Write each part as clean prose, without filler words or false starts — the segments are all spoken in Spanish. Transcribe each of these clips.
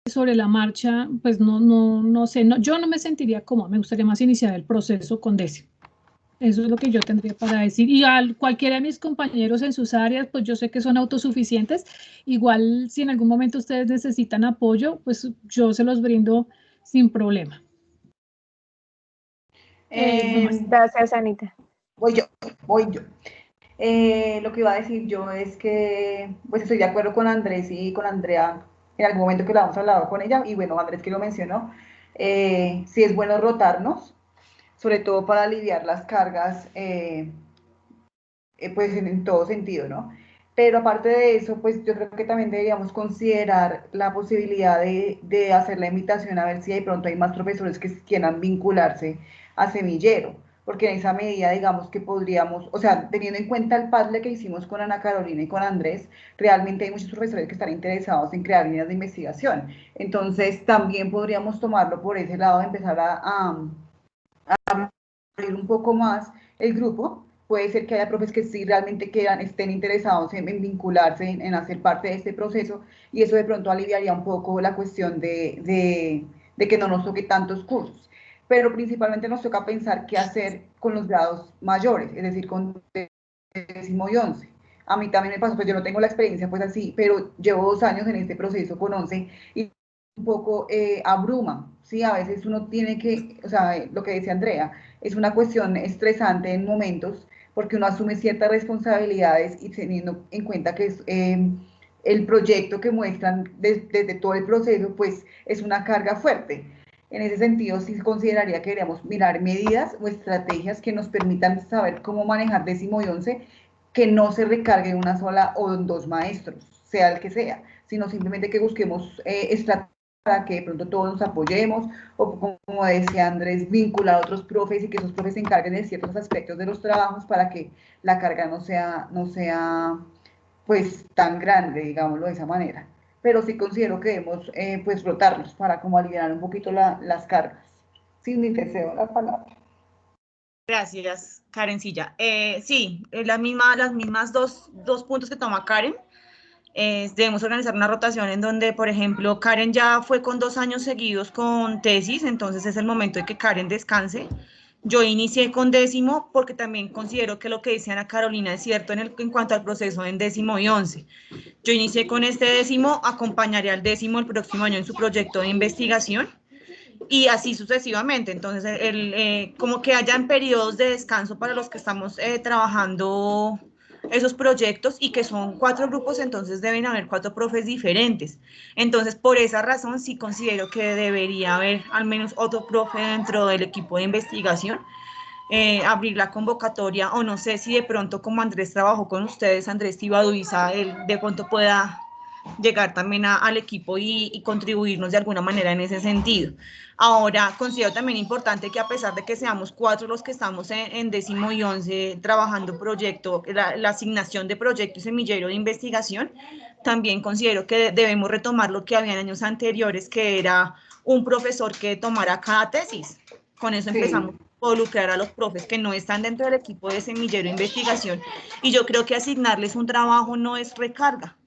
sobre la marcha, pues no sé, yo no me sentiría cómoda, me gustaría más iniciar el proceso con décimo. Eso es lo que yo tendría para decir. Y a cualquiera de mis compañeros en sus áreas, pues yo sé que son autosuficientes. Igual si en algún momento ustedes necesitan apoyo, pues yo se los brindo sin problema. Nomás. Gracias, Anita. Voy yo. Lo que iba a decir yo es que pues estoy de acuerdo con Andrés y con Andrea en algún momento que lo hemos hablado con ella, y bueno, Andrés que lo mencionó, sí es bueno rotarnos, sobre todo para aliviar las cargas, pues en todo sentido, ¿no? Pero aparte de eso, pues yo creo que también deberíamos considerar la posibilidad de hacer la invitación a ver si de pronto hay más profesores que quieran vincularse a Semillero, porque en esa medida, digamos que podríamos, o sea, teniendo en cuenta el puzzle que hicimos con Ana Carolina y con Andrés, realmente hay muchos profesores que están interesados en crear líneas de investigación. Entonces, también podríamos tomarlo por ese lado, de empezar a abrir un poco más el grupo. Puede ser que haya profes que sí realmente estén interesados en vincularse, en hacer parte de este proceso, y eso de pronto aliviaría un poco la cuestión de que no nos toque tantos cursos. Pero principalmente nos toca pensar qué hacer con los grados mayores, es decir, con décimo y 11. A mí también me pasó, pues yo no tengo la experiencia pues así, pero llevo 2 años en este proceso con 11 y un poco abruma, ¿sí? A veces uno tiene que, o sea, lo que decía Andrea, es una cuestión estresante en momentos porque uno asume ciertas responsabilidades y teniendo en cuenta que es el proyecto que muestran desde todo el proceso, pues es una carga fuerte. En ese sentido, sí consideraría que deberíamos mirar medidas o estrategias que nos permitan saber cómo manejar décimo y 11, que no se recargue en una sola o en dos maestros, sea el que sea, sino simplemente que busquemos estrategias para que de pronto todos nos apoyemos, o como decía Andrés, vincular a otros profes y que esos profes se encarguen de ciertos aspectos de los trabajos para que la carga no sea pues tan grande, digámoslo de esa manera. Pero sí considero que debemos pues rotarlos para como aliviar un poquito las cargas. Sin mi deseo la palabra. Gracias, Karencilla. Sí, las mismas dos puntos que toma Karen. Debemos organizar una rotación en donde, por ejemplo, Karen ya fue con 2 años seguidos con tesis, entonces es el momento de que Karen descanse. Yo inicié con décimo porque también considero que lo que dice Ana Carolina es cierto en cuanto al proceso en décimo y 11. Yo inicié con este décimo, acompañaré al décimo el próximo año en su proyecto de investigación y así sucesivamente. Entonces, como que hayan periodos de descanso para los que estamos trabajando esos proyectos y que son 4 grupos, entonces deben haber 4 profes diferentes. Entonces, por esa razón, sí considero que debería haber al menos otro profe dentro del equipo de investigación, abrir la convocatoria, o no sé si de pronto como Andrés trabajó con ustedes, Andrés Ibaduiza, él de pronto pueda llegar también al equipo y contribuirnos de alguna manera en ese sentido. Ahora, considero también importante que a pesar de que seamos 4 los que estamos en décimo y 11 trabajando proyecto, la asignación de proyecto y semillero de investigación, también considero que debemos retomar lo que había en años anteriores, que era un profesor que tomara cada tesis. Con eso empezamos a involucrar a los profes que no están dentro del equipo de semillero de investigación, y yo creo que asignarles un trabajo no es recarga,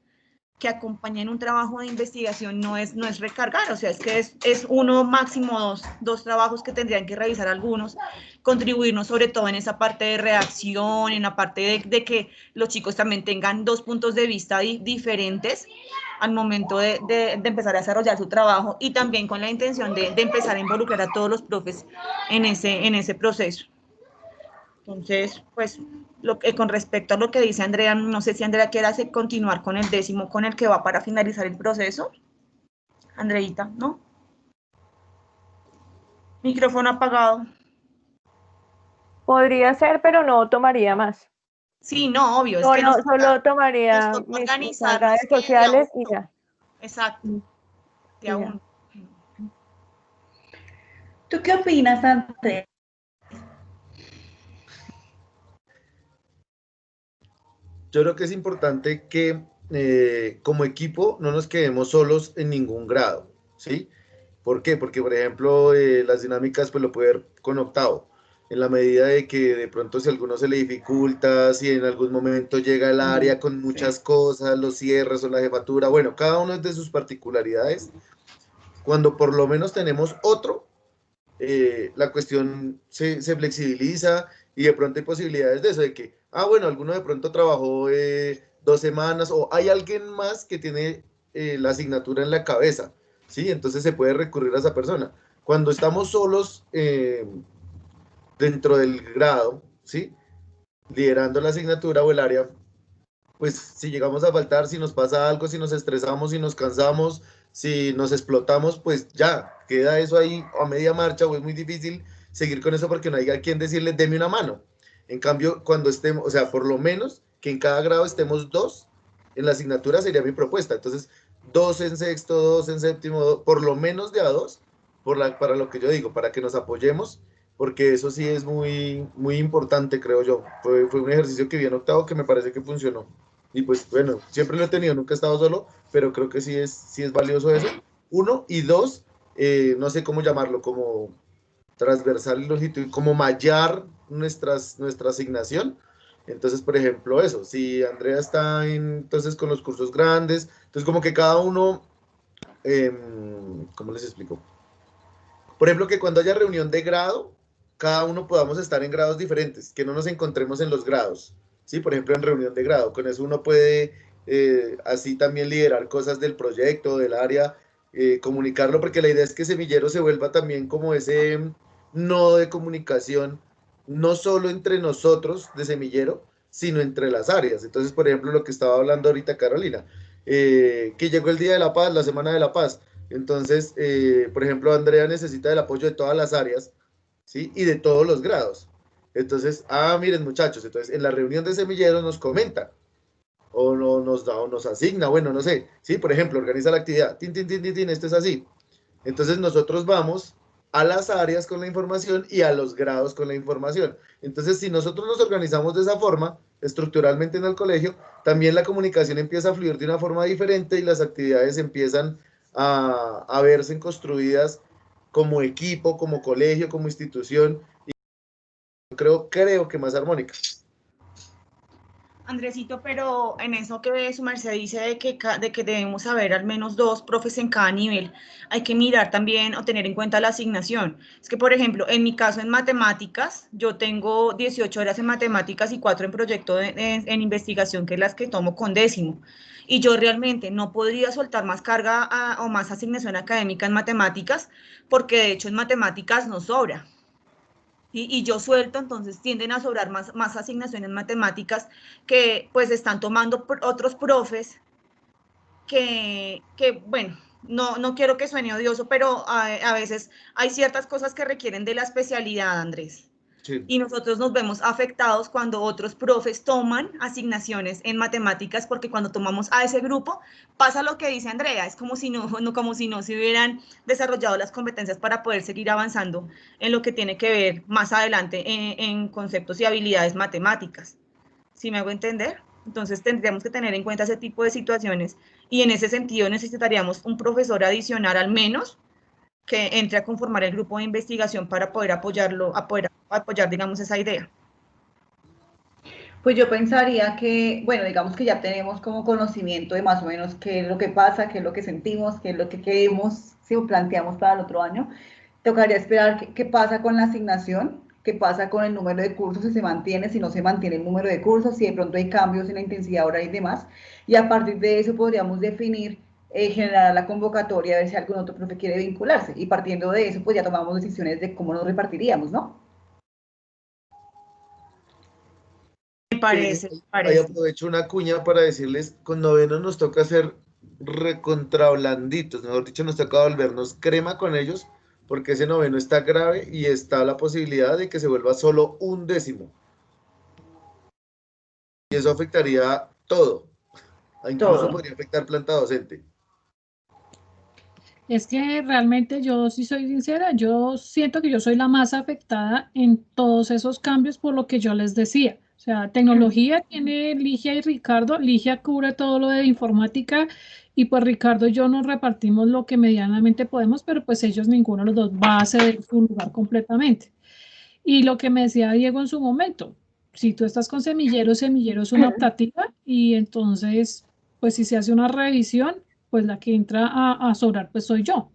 que acompañen un trabajo de investigación no es recargar, o sea, es que es uno, máximo dos trabajos que tendrían que revisar algunos, contribuirnos sobre todo en esa parte de redacción, en la parte de que los chicos también tengan 2 puntos de vista diferentes al momento de empezar a desarrollar su trabajo, y también con la intención de empezar a involucrar a todos los profes en ese proceso. Entonces, pues, con respecto a lo que dice Andrea, no sé si Andrea quiere continuar con el décimo, con el que va para finalizar el proceso. Andreita, ¿no? Micrófono apagado. Podría ser, pero no tomaría más. Sí, no, obvio, es que Solo tomaría nos toca mis organizarnos redes sociales y ya. Exacto. De a uno. ¿Tú qué opinas, Andrea? Yo creo que es importante que como equipo no nos quedemos solos en ningún grado, ¿sí? ¿Por qué? Porque, por ejemplo, las dinámicas pues lo puede ver con octavo, en la medida de que de pronto si a alguno se le dificulta, si en algún momento llega el área con muchas cosas, los cierres o la jefatura, bueno, cada uno es de sus particularidades, Cuando por lo menos tenemos otro, la cuestión se flexibiliza y de pronto hay posibilidades de eso, de que, bueno, alguno de pronto trabajó 2 semanas o hay alguien más que tiene la asignatura en la cabeza, ¿sí? Entonces se puede recurrir a esa persona. Cuando estamos solos dentro del grado, ¿sí? Liderando la asignatura o el área, pues si llegamos a faltar, si nos pasa algo, si nos estresamos, si nos cansamos, si nos explotamos, pues ya, queda eso ahí a media marcha o es muy difícil seguir con eso porque no hay a quien decirle, deme una mano. En cambio, cuando estemos, o sea, por lo menos que en cada grado estemos 2 en la asignatura sería mi propuesta. Entonces, 2 en sexto, 2 en séptimo, por lo menos de a 2, para lo que yo digo, para que nos apoyemos, porque eso sí es muy, muy importante, creo yo. Fue un ejercicio que vi en octavo que me parece que funcionó. Y pues bueno, siempre lo he tenido, nunca he estado solo, pero creo que sí es valioso eso. 1, y 2, no sé cómo llamarlo, como transversal y longitudinal, como mallar nuestra asignación. Entonces, por ejemplo, eso, si Andrea está entonces con los cursos grandes, entonces como que cada uno, ¿cómo les explico? Por ejemplo, que cuando haya reunión de grado, cada uno podamos estar en grados diferentes, que no nos encontremos en los grados, ¿sí? Por ejemplo, en reunión de grado, con eso uno puede así también liderar cosas del proyecto, del área, comunicarlo, porque la idea es que Semillero se vuelva también como ese nodo de comunicación, no solo entre nosotros de Semillero, sino entre las áreas. Entonces, por ejemplo, lo que estaba hablando ahorita Carolina, que llegó el Día de la Paz, la Semana de la Paz. Entonces, por ejemplo, Andrea necesita el apoyo de todas las áreas, ¿sí? Y de todos los grados. Entonces, miren muchachos, entonces en la reunión de semilleros nos comenta, o no, nos da, o nos asigna, bueno, no sé, ¿sí? Por ejemplo, organiza la actividad, esto es así. Entonces nosotros vamos a las áreas con la información y a los grados con la información. Entonces, si nosotros nos organizamos de esa forma, estructuralmente en el colegio, también la comunicación empieza a fluir de una forma diferente y las actividades empiezan a verse construidas como equipo, como colegio, como institución, y creo que más armónica. Andresito, pero en eso que su merced dice de que debemos haber al menos 2 profes en cada nivel, hay que mirar también o tener en cuenta la asignación. Es que, por ejemplo, en mi caso en matemáticas, yo tengo 18 horas en matemáticas y 4 en proyecto en investigación, que es las que tomo con décimo. Y yo realmente no podría soltar más carga o más asignación académica en matemáticas, porque de hecho en matemáticas nos sobra. Y yo suelto, entonces tienden a sobrar más asignaciones en matemáticas que pues están tomando otros profes que bueno, no quiero que suene odioso, pero a veces hay ciertas cosas que requieren de la especialidad, Andrés. Sí. Y nosotros nos vemos afectados cuando otros profes toman asignaciones en matemáticas, porque cuando tomamos a ese grupo pasa lo que dice Andrea, es como si no se hubieran desarrollado las competencias para poder seguir avanzando en lo que tiene que ver más adelante en conceptos y habilidades matemáticas. ¿Sí me hago entender? Entonces tendríamos que tener en cuenta ese tipo de situaciones y en ese sentido necesitaríamos un profesor adicional al menos que entre a conformar el grupo de investigación para poder apoyar, digamos, esa idea. Pues yo pensaría que, bueno, digamos que ya tenemos como conocimiento de más o menos qué es lo que pasa, qué es lo que sentimos, qué es lo que queremos, si planteamos para el otro año. Tocaría esperar qué pasa con la asignación, qué pasa con el número de cursos, si se mantiene, si no se mantiene el número de cursos, si de pronto hay cambios en la intensidad horaria y demás. Y a partir de eso podríamos definir, generar la convocatoria, a ver si algún otro profe quiere vincularse. Y partiendo de eso, pues ya tomamos decisiones de cómo nos repartiríamos, ¿no? Me parece. Ahí aprovecho una cuña para decirles, con noveno nos toca hacer recontrablanditos, mejor dicho, nos toca volvernos crema con ellos, porque ese noveno está grave y está la posibilidad de que se vuelva solo un décimo. Y eso afectaría todo. Incluso podría afectar planta docente. Es que realmente yo, si soy sincera, yo siento que yo soy la más afectada en todos esos cambios por lo que yo les decía. O sea, tecnología tiene Ligia y Ricardo. Ligia cubre todo lo de informática y pues Ricardo y yo nos repartimos lo que medianamente podemos, pero pues ellos ninguno de los dos va a ceder su lugar completamente. Y lo que me decía Diego en su momento, si tú estás con Semillero, Semillero es una optativa y entonces, pues si se hace una revisión, pues la que entra a sobrar, pues soy yo.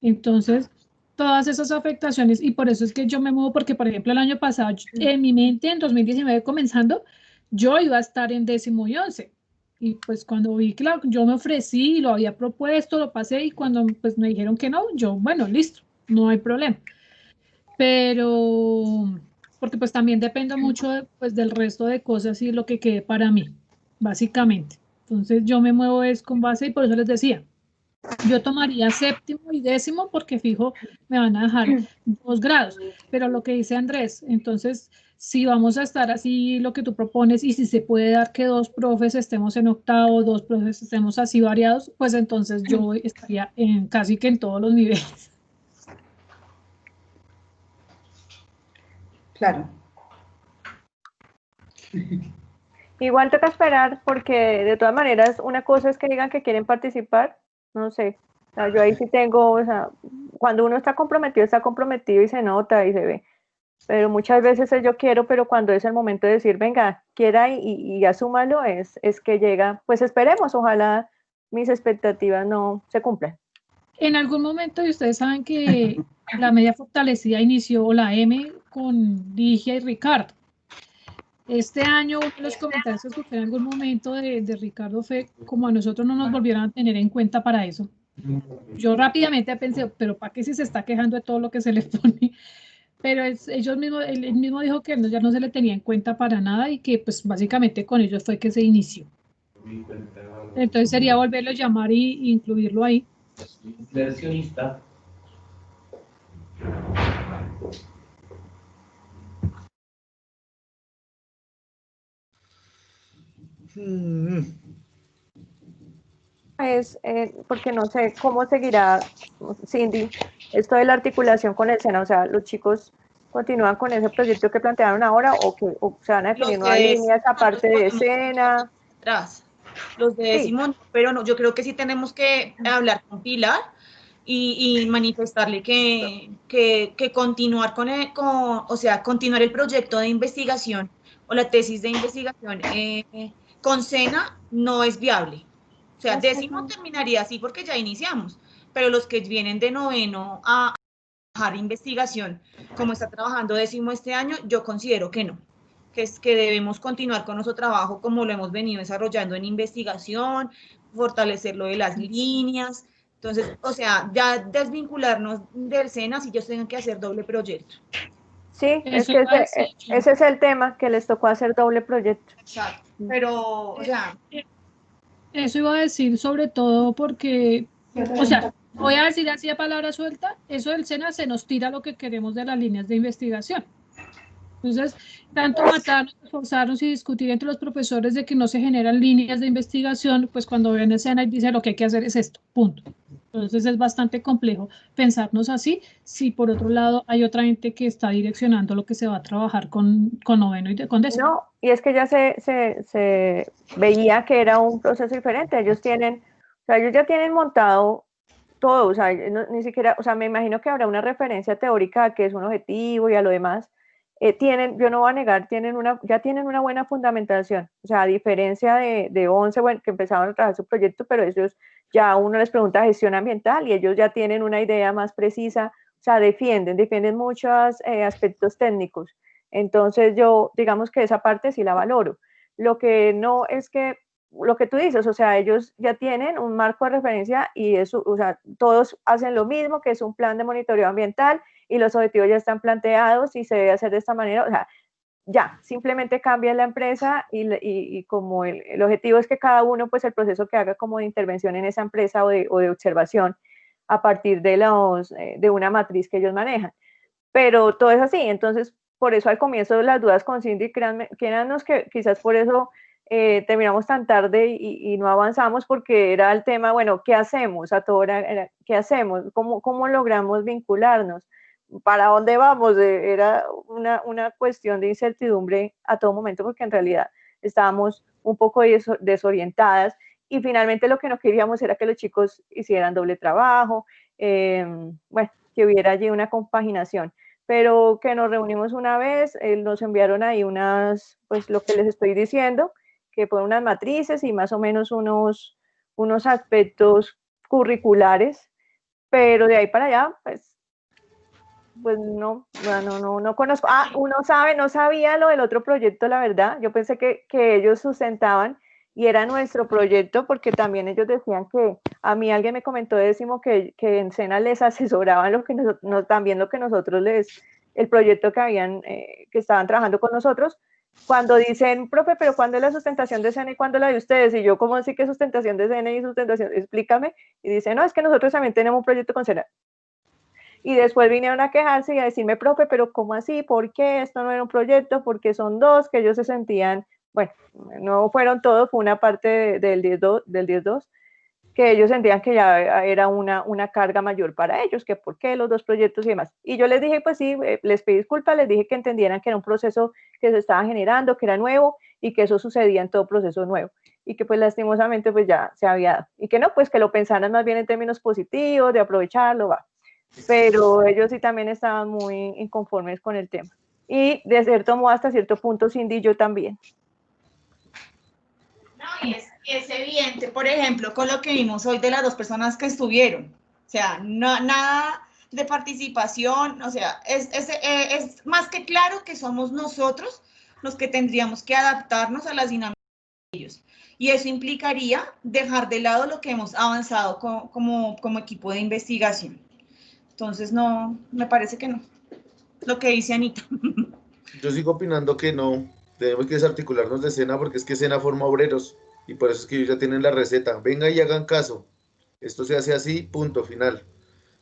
Entonces, todas esas afectaciones, y por eso es que yo me muevo, porque por ejemplo el año pasado, en mi mente, en 2019 comenzando, yo iba a estar en 10º y 11º. Y pues cuando vi que yo me ofrecí, lo había propuesto, lo pasé, y cuando pues me dijeron que no, yo, bueno, listo, no hay problema. Pero, porque pues también dependo mucho pues, del resto de cosas y lo que quede para mí, básicamente. Entonces yo me muevo es con base y por eso les decía, yo tomaría 7º y 10º porque fijo me van a dejar 2 grados, pero lo que dice Andrés, entonces si vamos a estar así lo que tú propones y si se puede dar que 2 profes estemos en octavo, 2 profes estemos así variados, pues entonces yo estaría en casi que en todos los niveles. Claro. Igual toca esperar porque de todas maneras una cosa es que digan que quieren participar, no sé, o sea, yo ahí sí tengo, o sea, cuando uno está comprometido y se nota y se ve, pero muchas veces es yo quiero, pero cuando es el momento de decir, venga, quiera y asúmalo, es que llega, pues esperemos, ojalá mis expectativas no se cumplan. En algún momento, y ustedes saben que la media fortalecida inició la M con Ligia y Ricardo. Este año, uno de los comentarios que escuché en algún momento de Ricardo fue como a nosotros no nos volvieron a tener en cuenta para eso. Yo rápidamente pensé, pero ¿para qué si se está quejando de todo lo que se le pone? Pero ellos mismos, él mismo dijo que ya no se le tenía en cuenta para nada y que pues básicamente con ellos fue que se inició. Entonces sería volverlo a llamar y incluirlo ahí. Inversionista. Es porque no sé cómo seguirá Cindy esto de la articulación con el SENA, o sea, los chicos continúan con ese proyecto que plantearon ahora o se van a definir nuevas líneas aparte de SENA. Los de Sí. décimo, pero no, yo creo que sí tenemos que hablar con Pilar y manifestarle que continuar o sea, continuar el proyecto de investigación o la tesis de investigación con SENA no es viable. O sea, décimo terminaría así porque ya iniciamos, pero los que vienen de noveno a trabajar investigación, como está trabajando décimo este año, yo considero que no, que es que debemos continuar con nuestro trabajo como lo hemos venido desarrollando en investigación, fortalecer lo de las líneas. Entonces, o sea, ya desvincularnos del SENA si ellos tengan que hacer doble proyecto. Sí, es que ese es el tema, que les tocó hacer doble proyecto. Exacto, pero, o sea... Eso iba a decir sobre todo porque, o sea, voy a decir así a palabra suelta, eso del SENA se nos tira lo que queremos de las líneas de investigación. Entonces, tanto matarnos, esforzarnos y discutir entre los profesores de que no se generan líneas de investigación, pues cuando ven escena y dicen lo que hay que hacer es esto, punto. Entonces es bastante complejo pensarnos así, si por otro lado hay otra gente que está direccionando lo que se va a trabajar con noveno y con décimo. No, y es que ya se veía que era un proceso diferente, ellos ya tienen montado todo, o sea, ni siquiera, o sea, me imagino que habrá una referencia teórica a qué es un objetivo y a lo demás. Yo no voy a negar, ya tienen una buena fundamentación, o sea, a diferencia de 11, bueno, que empezaron a trabajar su proyecto, pero ellos ya uno les pregunta gestión ambiental y ellos ya tienen una idea más precisa, o sea, defienden muchos aspectos técnicos. Entonces yo, digamos que esa parte sí la valoro. Lo que no es que lo que tú dices, o sea, ellos ya tienen un marco de referencia y eso, o sea, todos hacen lo mismo, que es un plan de monitoreo ambiental y los objetivos ya están planteados y se debe hacer de esta manera, o sea, ya, simplemente cambia la empresa y como el objetivo es que cada uno, pues el proceso que haga como de intervención en esa empresa o de observación a partir de una matriz que ellos manejan. Pero todo es así, entonces, por eso al comienzo las dudas con Cindy, créanos que quizás por eso terminamos tan tarde y no avanzamos porque era el tema, bueno, ¿qué hacemos? A toda hora, ¿qué hacemos? ¿Cómo logramos vincularnos? ¿Para dónde vamos? Era una cuestión de incertidumbre a todo momento porque en realidad estábamos un poco desorientadas y finalmente lo que no queríamos era que los chicos hicieran doble trabajo, bueno, que hubiera allí una compaginación, pero que nos reunimos una vez, nos enviaron ahí pues lo que les estoy diciendo, que fueron unas matrices y más o menos unos aspectos curriculares pero de ahí para allá, pues no conozco. Ah, no sabía lo del otro proyecto, la verdad. Yo pensé que ellos sustentaban y era nuestro proyecto, porque también ellos decían que a mí alguien me comentó Décimo que en Sena les asesoraban lo que también lo que nosotros el proyecto que habían, que estaban trabajando con nosotros. Cuando dicen, profe, pero ¿cuándo es la sustentación de Sena y cuándo la de ustedes? Y yo, ¿cómo así que sustentación de Sena y sustentación? Explícame. Y dice, no, es que nosotros también tenemos un proyecto con Sena. Y después vinieron a quejarse y a decirme, profe, pero ¿cómo así? ¿Por qué? Esto no era un proyecto, porque son dos, que ellos se sentían, bueno, no fueron todos, fue una parte del 10-2, que ellos sentían que ya era una carga mayor para ellos, que por qué los dos proyectos y demás. Y yo les dije, pues sí, les pedí disculpas, les dije que entendieran que era un proceso que se estaba generando, que era nuevo y que eso sucedía en todo proceso nuevo. Y que pues lastimosamente pues ya se había dado. Y que no, pues que lo pensaran más bien en términos positivos, de aprovecharlo, va. Pero ellos sí también estaban muy inconformes con el tema. Y de cierto modo, hasta cierto punto, Cindy y yo también. No, y es evidente, por ejemplo, con lo que vimos hoy de las dos personas que estuvieron. O sea, nada de participación, o sea, es más que claro que somos nosotros los que tendríamos que adaptarnos a las dinámicas de ellos. Y eso implicaría dejar de lado lo que hemos avanzado como equipo de investigación. Entonces, no, me parece que no. Lo que dice Anita. Yo sigo opinando que no, tenemos que desarticularnos de Sena, porque es que Sena forma obreros, y por eso es que ellos ya tienen la receta. Venga y hagan caso. Esto se hace así, punto, final.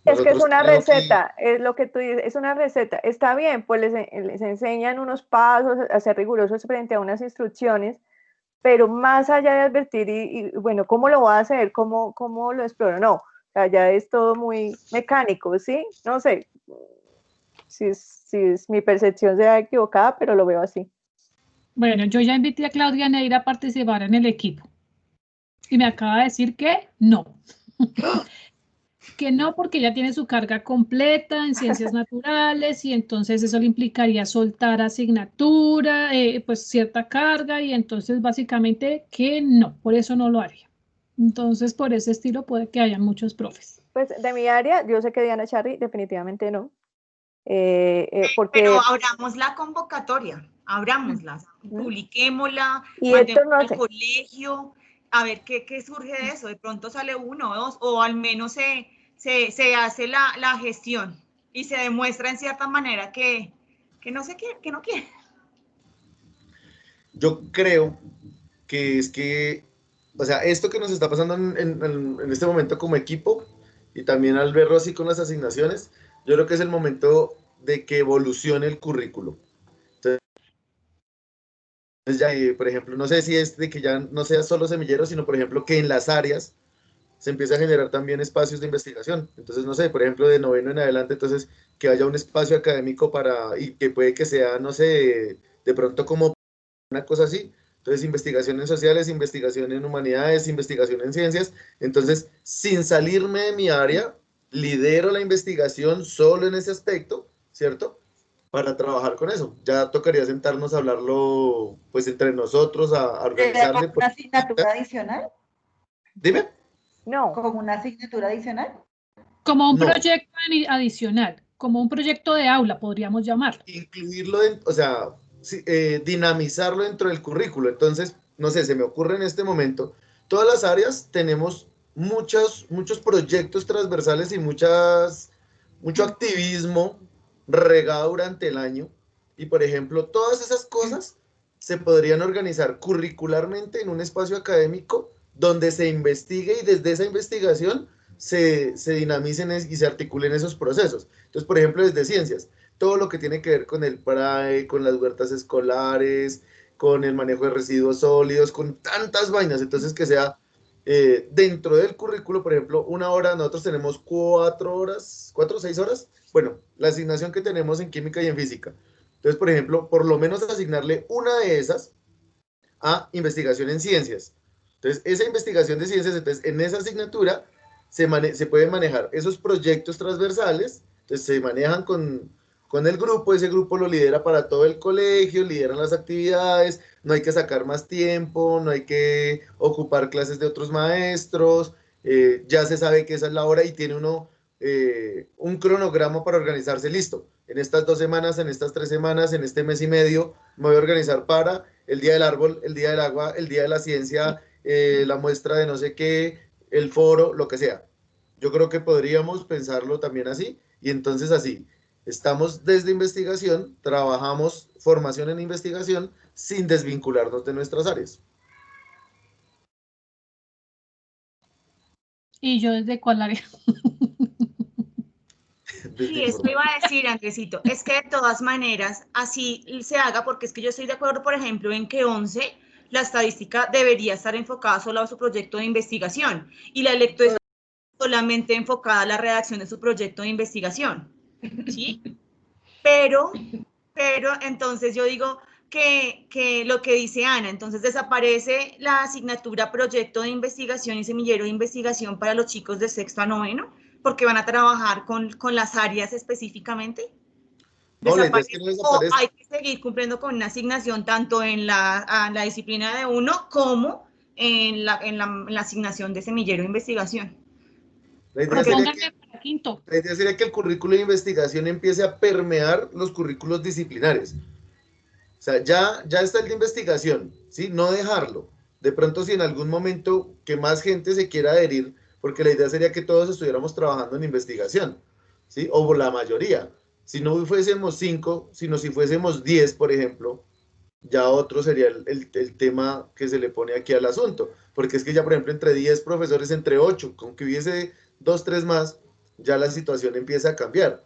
Es que es una tenemos receta, es lo que tú dices, es una receta. Está bien, pues les enseñan unos pasos, a ser rigurosos frente a unas instrucciones, pero más allá de advertir bueno, ¿cómo lo voy a hacer? ¿Cómo lo exploro? No, o sea, ya es todo muy mecánico, ¿sí? No sé si es mi percepción sea equivocada, pero lo veo así. Bueno, yo ya invité a Claudia Neira a participar en el equipo y me acaba de decir que no. Que no, porque ya tiene su carga completa en ciencias naturales y entonces eso le implicaría soltar asignatura, pues cierta carga, y entonces básicamente que no, por eso no lo haría. Entonces, por ese estilo puede que haya muchos profes. Pues de mi área, yo sé que Diana Charri definitivamente no. Porque... Pero abramos la convocatoria, abrámosla, publiquémosla, y mandemos no al sé. colegio, a ver qué surge de eso. De pronto sale uno o dos, o al menos se hace la gestión y se demuestra en cierta manera que no se quiere, que no quiere. Yo creo que es que, o sea, esto que nos está pasando en este momento como equipo, y también al verlo así con las asignaciones, yo creo que es el momento de que evolucione el currículo. Entonces, ya, por ejemplo, no sé si es de que ya no sea solo semillero, sino, por ejemplo, que en las áreas se empiece a generar también espacios de investigación. Entonces, no sé, por ejemplo, de noveno en adelante, entonces, que haya un espacio académico y que puede que sea, no sé, de pronto como una cosa así. Entonces, investigación en sociales, investigación en humanidades, investigación en ciencias. Entonces, sin salirme de mi área, lidero la investigación solo en ese aspecto, ¿cierto? Para trabajar con eso. Ya tocaría sentarnos a hablarlo, pues, entre nosotros, a organizarle. ¿Una asignatura adicional? Dime. No. ¿Como una asignatura adicional? Como un proyecto adicional, como un proyecto de aula, podríamos llamarlo. Incluirlo, o sea, dinamizarlo dentro del currículo. Entonces, no sé, se me ocurre en este momento, todas las áreas tenemos muchos proyectos transversales y mucho activismo regado durante el año. Y, por ejemplo, todas esas cosas se podrían organizar curricularmente en un espacio académico donde se investigue y desde esa investigación se dinamicen y se articulen esos procesos. Entonces, por ejemplo, desde ciencias, todo lo que tiene que ver con el PRAE, con las huertas escolares, con el manejo de residuos sólidos, con tantas vainas, entonces que sea dentro del currículo, por ejemplo, una hora, nosotros tenemos 4 horas, 4 o 6 horas, bueno, la asignación que tenemos en química y en física. Entonces, por ejemplo, por lo menos asignarle una de esas a investigación en ciencias. Entonces, esa investigación de ciencias, entonces, en esa asignatura se pueden manejar esos proyectos transversales, entonces se manejan con el grupo, ese grupo lo lidera para todo el colegio, lideran las actividades, no hay que sacar más tiempo, no hay que ocupar clases de otros maestros, ya se sabe que esa es la hora y tiene uno un cronograma para organizarse, listo. En estas 2 semanas, en estas 3 semanas, en este mes y medio, me voy a organizar para el Día del Árbol, el Día del Agua, el Día de la Ciencia, la muestra de no sé qué, el foro, lo que sea. Yo creo que podríamos pensarlo también así, y entonces así, estamos desde investigación, trabajamos formación en investigación sin desvincularnos de nuestras áreas. ¿Y yo desde cuál área? Sí, eso iba a decir, Andresito, es que de todas maneras así se haga, porque es que yo estoy de acuerdo, por ejemplo, en que 11, la estadística debería estar enfocada solo a su proyecto de investigación y la lectoestática solamente enfocada a la redacción de su proyecto de investigación, ¿sí? Pero entonces yo digo que lo que dice Ana, entonces desaparece la asignatura proyecto de investigación y semillero de investigación para los chicos de sexto a noveno, porque van a trabajar con las áreas específicamente. No, la idea es que no O desaparezca. hay que seguir cumpliendo con una asignación tanto en la disciplina de uno como en la asignación de semillero de investigación. La idea Porque sería Pónganme para quinto. La idea sería que el currículo de investigación empiece a permear los currículos disciplinares. O sea, ya está el de investigación, ¿sí? No dejarlo. De pronto, si en algún momento que más gente se quiera adherir, porque la idea sería que todos estuviéramos trabajando en investigación, ¿sí? O la mayoría. Si no fuésemos 5, sino si fuésemos 10, por ejemplo, ya otro sería el tema que se le pone aquí al asunto. Porque es que ya, por ejemplo, entre 10 profesores, entre 8, con que hubiese 2, 3 más, ya la situación empieza a cambiar.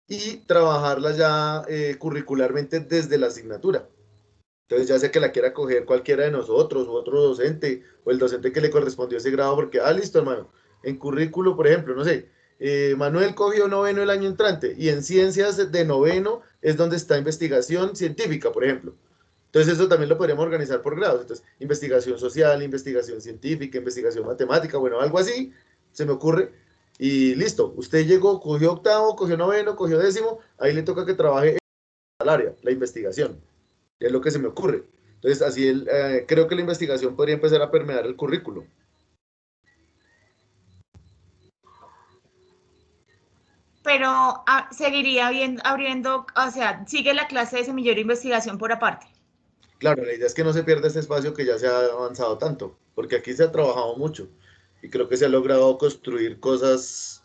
Y trabajarla ya curricularmente desde la asignatura. Entonces ya sea que la quiera coger cualquiera de nosotros, u otro docente, o el docente que le correspondió ese grado, porque, listo, hermano, en currículo, por ejemplo, no sé, Manuel cogió noveno el año entrante, y en ciencias de noveno es donde está investigación científica, por ejemplo. Entonces eso también lo podríamos organizar por grados. Entonces, investigación social, investigación científica, investigación matemática, bueno, algo así se me ocurre. Y listo, usted llegó, cogió octavo, cogió noveno, cogió décimo, ahí le toca que trabaje al área, la investigación. Es lo que se me ocurre. Entonces, así creo que la investigación podría empezar a permear el currículo. pero seguiría abriendo, o sea, sigue la clase de semillero de investigación por aparte. Claro, la idea es que no se pierda este espacio que ya se ha avanzado tanto, porque aquí se ha trabajado mucho y creo que se ha logrado construir cosas,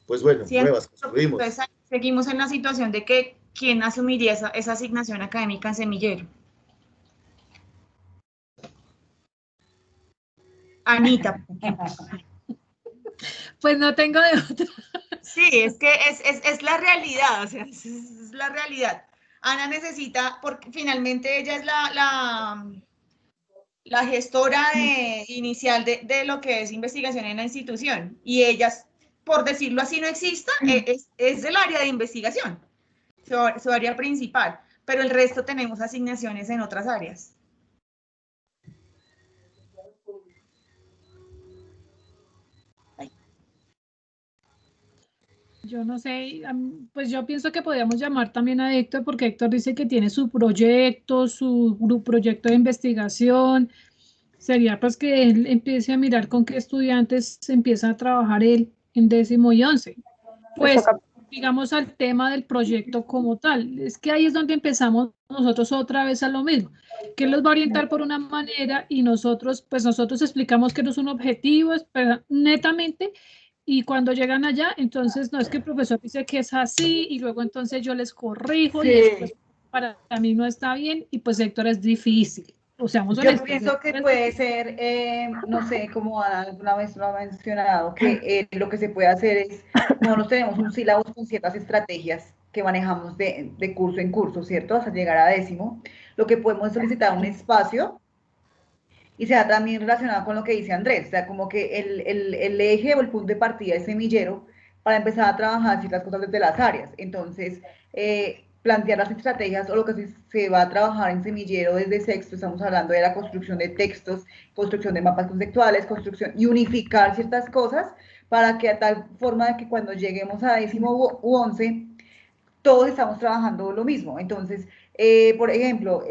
pues bueno, Sí, nuevas, entonces construimos. seguimos en la situación de que quién asumiría esa asignación académica en semillero. Anita, por ejemplo. Pues no tengo de otra. Sí, es que es la realidad, o sea, es la realidad. Ana necesita, porque finalmente ella es la gestora inicial de lo que es investigación en la institución, y ella, por decirlo así, no exista, es del área de investigación, su área principal, pero el resto tenemos asignaciones en otras áreas. Yo no sé, pues yo pienso que podríamos llamar también a Héctor, porque Héctor dice que tiene su proyecto, su proyecto de investigación. Sería pues que él empiece a mirar con qué estudiantes empieza a trabajar él en décimo y 11. Pues Pues toca, digamos al tema del proyecto como tal. Es que ahí es donde empezamos nosotros otra vez a lo mismo, que él los va a orientar por una manera y nosotros explicamos que no son objetivos, pero netamente, y cuando llegan allá, entonces no es que el profesor dice que es así y luego entonces yo les corrijo y Sí, después para mí no está bien y pues Héctor es difícil. O seamos yo honestos, pienso que Héctor es puede difícil. ser, no sé, como alguna vez lo ha mencionado, que lo que se puede hacer es, nosotros tenemos un sílabus con ciertas estrategias que manejamos de curso en curso, ¿cierto? Hasta llegar a décimo. Lo que podemos solicitar un espacio y sea también relacionado con lo que dice Andrés, o sea, como que el eje o el punto de partida es semillero para empezar a trabajar ciertas cosas desde las áreas. Entonces, plantear las estrategias o lo que se va a trabajar en semillero desde sexto, estamos hablando de la construcción de textos, construcción de mapas conceptuales, construcción y unificar ciertas cosas para que a tal forma de que cuando lleguemos a décimo u 11, todos estamos trabajando lo mismo. Entonces, por ejemplo,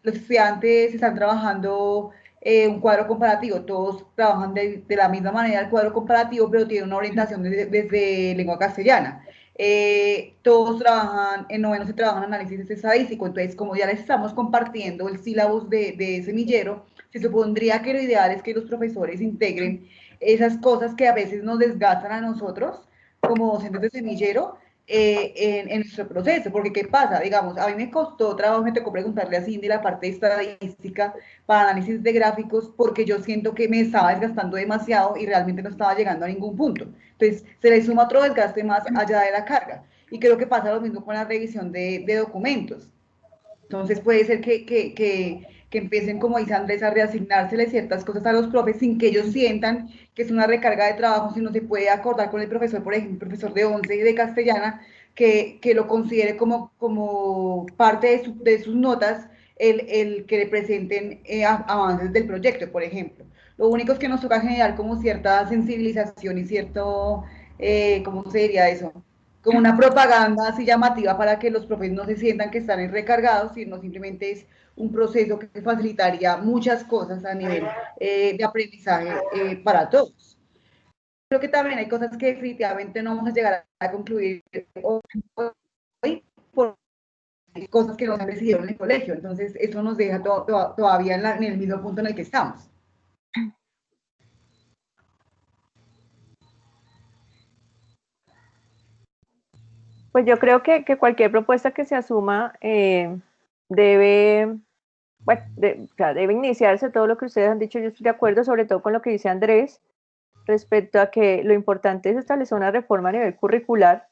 los estudiantes están trabajando un cuadro comparativo, todos trabajan de la misma manera el cuadro comparativo, pero tienen una orientación desde lengua castellana. Todos trabajan, en noveno se trabaja en análisis estadístico, entonces como ya les estamos compartiendo el sílabus de semillero, se supondría que lo ideal es que los profesores integren esas cosas que a veces nos desgastan a nosotros como docentes de semillero, en nuestro proceso, porque ¿qué pasa? Digamos, a mí me costó trabajo, me tocó preguntarle a Cindy la parte de estadística para análisis de gráficos, porque yo siento que me estaba desgastando demasiado y realmente no estaba llegando a ningún punto. Entonces, se le suma otro desgaste más allá de la carga. Y creo que pasa lo mismo con la revisión de documentos. Entonces puede ser que empiecen, como dice Andrés, a reasignárseles ciertas cosas a los profes sin que ellos sientan que es una recarga de trabajo, sino se puede acordar con el profesor, por ejemplo, el profesor de 11 de castellana, que lo considere como parte de sus notas el que le presenten avances del proyecto, por ejemplo. Lo único es que nos toca generar como cierta sensibilización y cierto, ¿cómo se diría eso? Como una propaganda así llamativa para que los profes no se sientan que están recargados, sino simplemente es un proceso que facilitaría muchas cosas a nivel de aprendizaje para todos. Creo que también hay cosas que definitivamente no vamos a llegar a concluir hoy por cosas que no se han decidido en el colegio, entonces eso nos deja todavía en el mismo punto en el que estamos. Pues yo creo que cualquier propuesta que se asuma debe, bueno, o sea, debe iniciarse todo lo que ustedes han dicho. Yo estoy de acuerdo, sobre todo con lo que dice Andrés, respecto a que lo importante es establecer una reforma a nivel curricular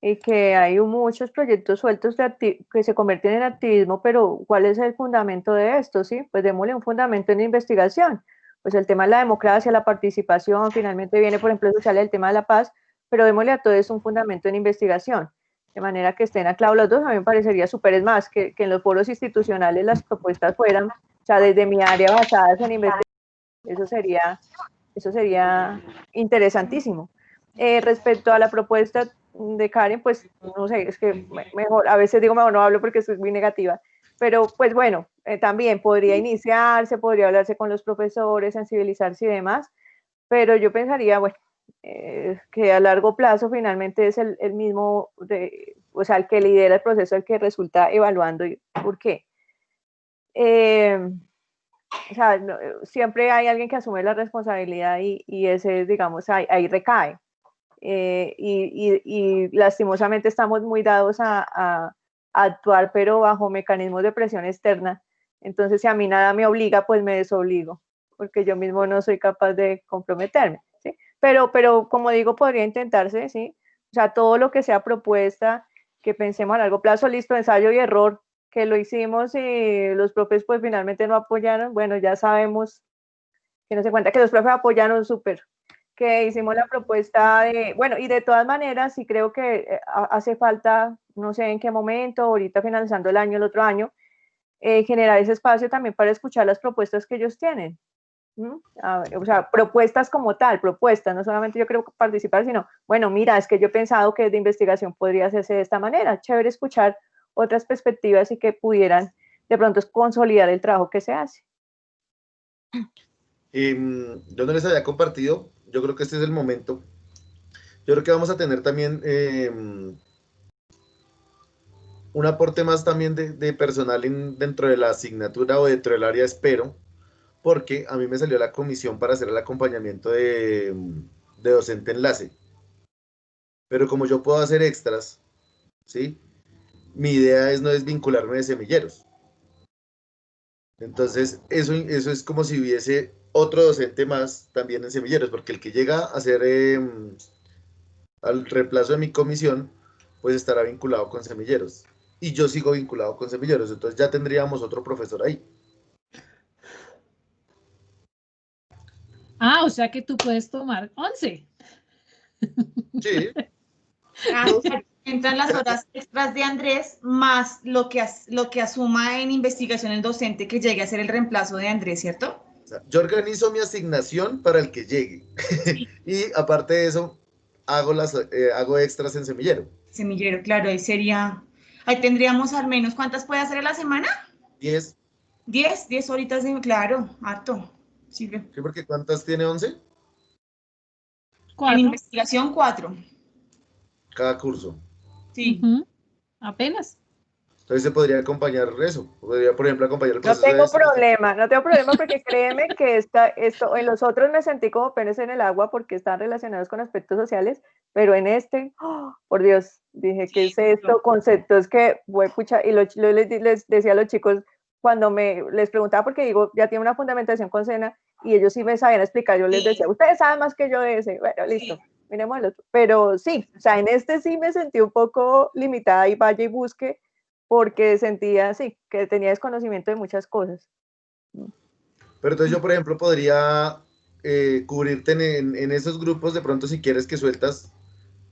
y que hay muchos proyectos sueltos que se convierten en activismo, pero ¿cuál es el fundamento de esto? ¿Sí? Pues démosle un fundamento en investigación. Pues el tema de la democracia, la participación, finalmente viene, por ejemplo, social el tema de la paz, pero démosle a todo eso un fundamento en investigación, de manera que estén aclarados los dos. A mí me parecería súper, es más, que en los foros institucionales las propuestas fueran, o sea, desde mi área basadas en investigación, eso sería interesantísimo. Respecto a la propuesta de Karen, pues no sé, es que mejor, a veces digo mejor no hablo porque soy muy negativa, pero pues bueno, también podría iniciarse, podría hablarse con los profesores, sensibilizarse y demás, pero yo pensaría, bueno, que a largo plazo finalmente es el mismo, o sea, el que lidera el proceso, el que resulta evaluando. ¿Por qué? O sea, no, siempre hay alguien que asume la responsabilidad y ese, digamos, ahí recae. Y lastimosamente estamos muy dados a actuar, pero bajo mecanismos de presión externa. Entonces, si a mí nada me obliga, pues me desobligo, porque yo mismo no soy capaz de comprometerme, ¿sí? Pero como digo, podría intentarse, ¿sí? O sea, todo lo que sea propuesta, que pensemos a largo plazo, listo, ensayo y error, que lo hicimos y los profes pues finalmente no apoyaron, bueno, ya sabemos que no se cuenta que los profes apoyaron súper, que hicimos la propuesta de, bueno, y de todas maneras sí creo que hace falta, no sé en qué momento, ahorita finalizando el año, el otro año, generar ese espacio también para escuchar las propuestas que ellos tienen. O sea, propuestas como tal, propuestas, no solamente yo creo participar, sino, bueno, mira, es que yo he pensado que de investigación podría hacerse de esta manera, chévere escuchar otras perspectivas y que pudieran de pronto consolidar el trabajo que se hace. Yo no les había compartido, yo creo que este es el momento. Yo creo que vamos a tener también un aporte más también de personal dentro de la asignatura o dentro del área, espero, porque a mí me salió la comisión para hacer el acompañamiento de docente enlace. Pero como yo puedo hacer extras, ¿sí? Mi idea no es vincularme de semilleros. Entonces, eso es como si hubiese otro docente más también en semilleros, porque el que llega a hacer al reemplazo de mi comisión, pues estará vinculado con semilleros. Y yo sigo vinculado con semilleros, entonces ya tendríamos otro profesor ahí. Ah, o sea que tú puedes tomar 11. Sí. Entran las horas extras de Andrés más lo que asuma en investigación el docente que llegue a ser el reemplazo de Andrés, ¿cierto? O sea, yo organizo mi asignación para el que llegue. Sí. Y aparte de eso, hago extras en semillero. Semillero, claro, ahí tendríamos al menos, ¿cuántas puede hacer a la semana? 10. 10 horitas, claro, harto, sirve. Sí, porque ¿cuántas tiene 11? En 4. investigación, 4. Cada curso. Sí. Apenas. Entonces se podría acompañar eso. Podría, por ejemplo, acompañar el No proceso tengo de problema porque créeme que esto, en los otros me sentí como penes en el agua porque están relacionados con aspectos sociales, pero en este, ¡oh, por Dios, dije, ¿qué es esto? Conceptos que, pucha, y les decía a los chicos cuando les preguntaba, porque digo, ya tiene una fundamentación con SENA, y ellos sí me sabían explicar, yo les decía, ustedes saben más que yo de ese, bueno, listo, miremos el otro. Pero sí, o sea, en este sí me sentí un poco limitada y vaya y busque, porque sentía, sí, que tenía desconocimiento de muchas cosas. Pero entonces yo, por ejemplo, podría cubrirte en esos grupos, de pronto si quieres que sueltas,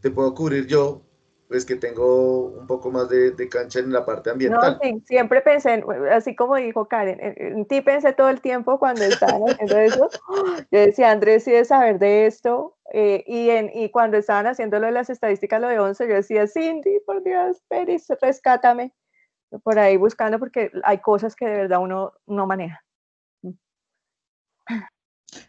te puedo cubrir yo, pues que tengo un poco más de cancha en la parte No, ambiental. sí, siempre pensé, así como dijo Karen, en ti pensé todo el tiempo cuando estaban haciendo eso. Yo decía, Andrés, sí de saber de esto. Y cuando estaban haciendo lo de las estadísticas, lo de 11, yo decía, Cindy, por Dios, Peris, rescátame. Por ahí buscando, porque hay cosas que de verdad uno no maneja.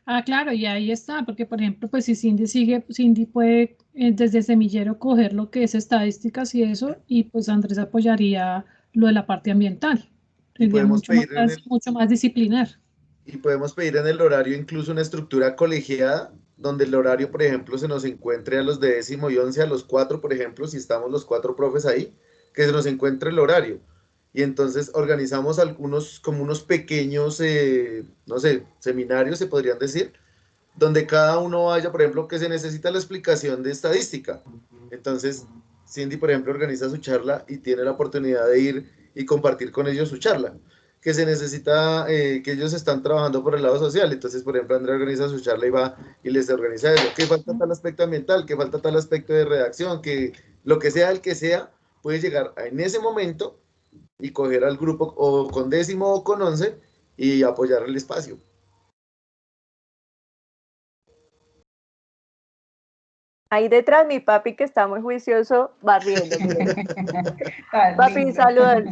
Ah, claro, y ahí está, porque por ejemplo, pues si Cindy puede desde semillero coger lo que es estadísticas y eso, y pues Andrés apoyaría lo de la parte ambiental. Y Sería podemos pedir mucho más disciplinar. y podemos pedir en el horario incluso una estructura colegiada, donde el horario, por ejemplo, se nos encuentre a los de 10º y 11, a los 4, por ejemplo, si estamos los 4 profes ahí, que se nos encuentre el horario. Y entonces organizamos algunos, como unos pequeños, no sé, seminarios, se podrían decir, donde cada uno vaya, por ejemplo, que se necesita la explicación de estadística. Entonces, Cindy, por ejemplo, organiza su charla y tiene la oportunidad de ir y compartir con ellos su charla. Que se necesita, que ellos están trabajando por el lado social. Entonces, por ejemplo, Andrea organiza su charla y va y les organiza eso. Que falta tal aspecto ambiental, que falta tal aspecto de redacción, que lo que sea, el que sea, puede llegar en ese momento y coger al grupo o con 10º o con 11 y apoyar el espacio. Ahí detrás mi papi, que está muy juicioso, barriendo. Papi, Lindo. saluda,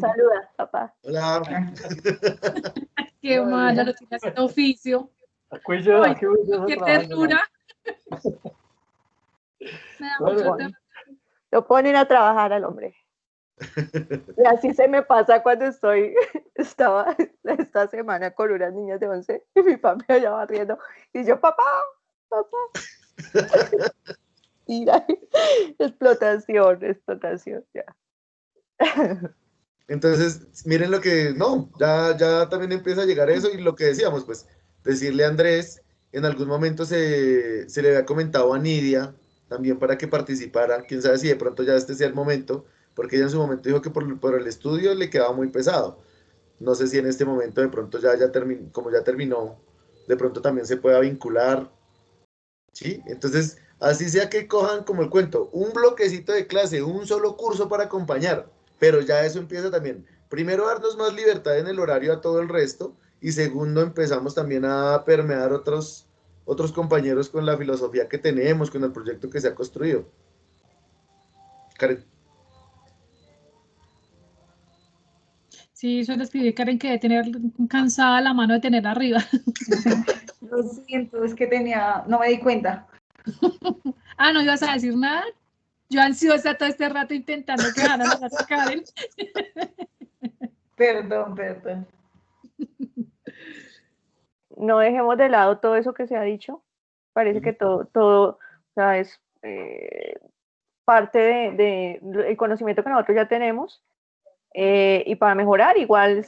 papá. Hola. Qué mala, lo tiene haciendo oficio. Juiciosa, Ay, qué juiciosa qué trabajando. ternura. Me da mucha ternura. Lo ponen a trabajar al hombre. Y así se me pasa cuando estaba esta semana con unas niñas de 11 y mi papi allá barriendo. Y yo, papá. Y explotación, ya. Entonces, miren lo que, no, ya también empieza a llegar eso y lo que decíamos, pues, decirle a Andrés, en algún momento se le había comentado a Nidia, también para que participara, quién sabe si de pronto ya este sea el momento, porque ella en su momento dijo que por el estudio le quedaba muy pesado. No sé si en este momento de pronto como ya terminó, de pronto también se pueda vincular, ¿sí? Entonces, así sea que cojan como el cuento, un bloquecito de clase, un solo curso para acompañar, pero ya eso empieza también. Primero, darnos más libertad en el horario a todo el resto, y segundo, empezamos también a permear otros compañeros con la filosofía que tenemos, con el proyecto que se ha construido. Karen. Sí, suele escribir Karen que debe tener cansada la mano de tener arriba. Lo siento, es que no me di cuenta. Ah, ¿no ibas a decir nada? Yo ansiosa todo este rato intentando que Ana nos haga Karen. Perdón. No dejemos de lado todo eso que se ha dicho. Parece que todo o sea, es parte del conocimiento que nosotros ya tenemos. Y para mejorar, igual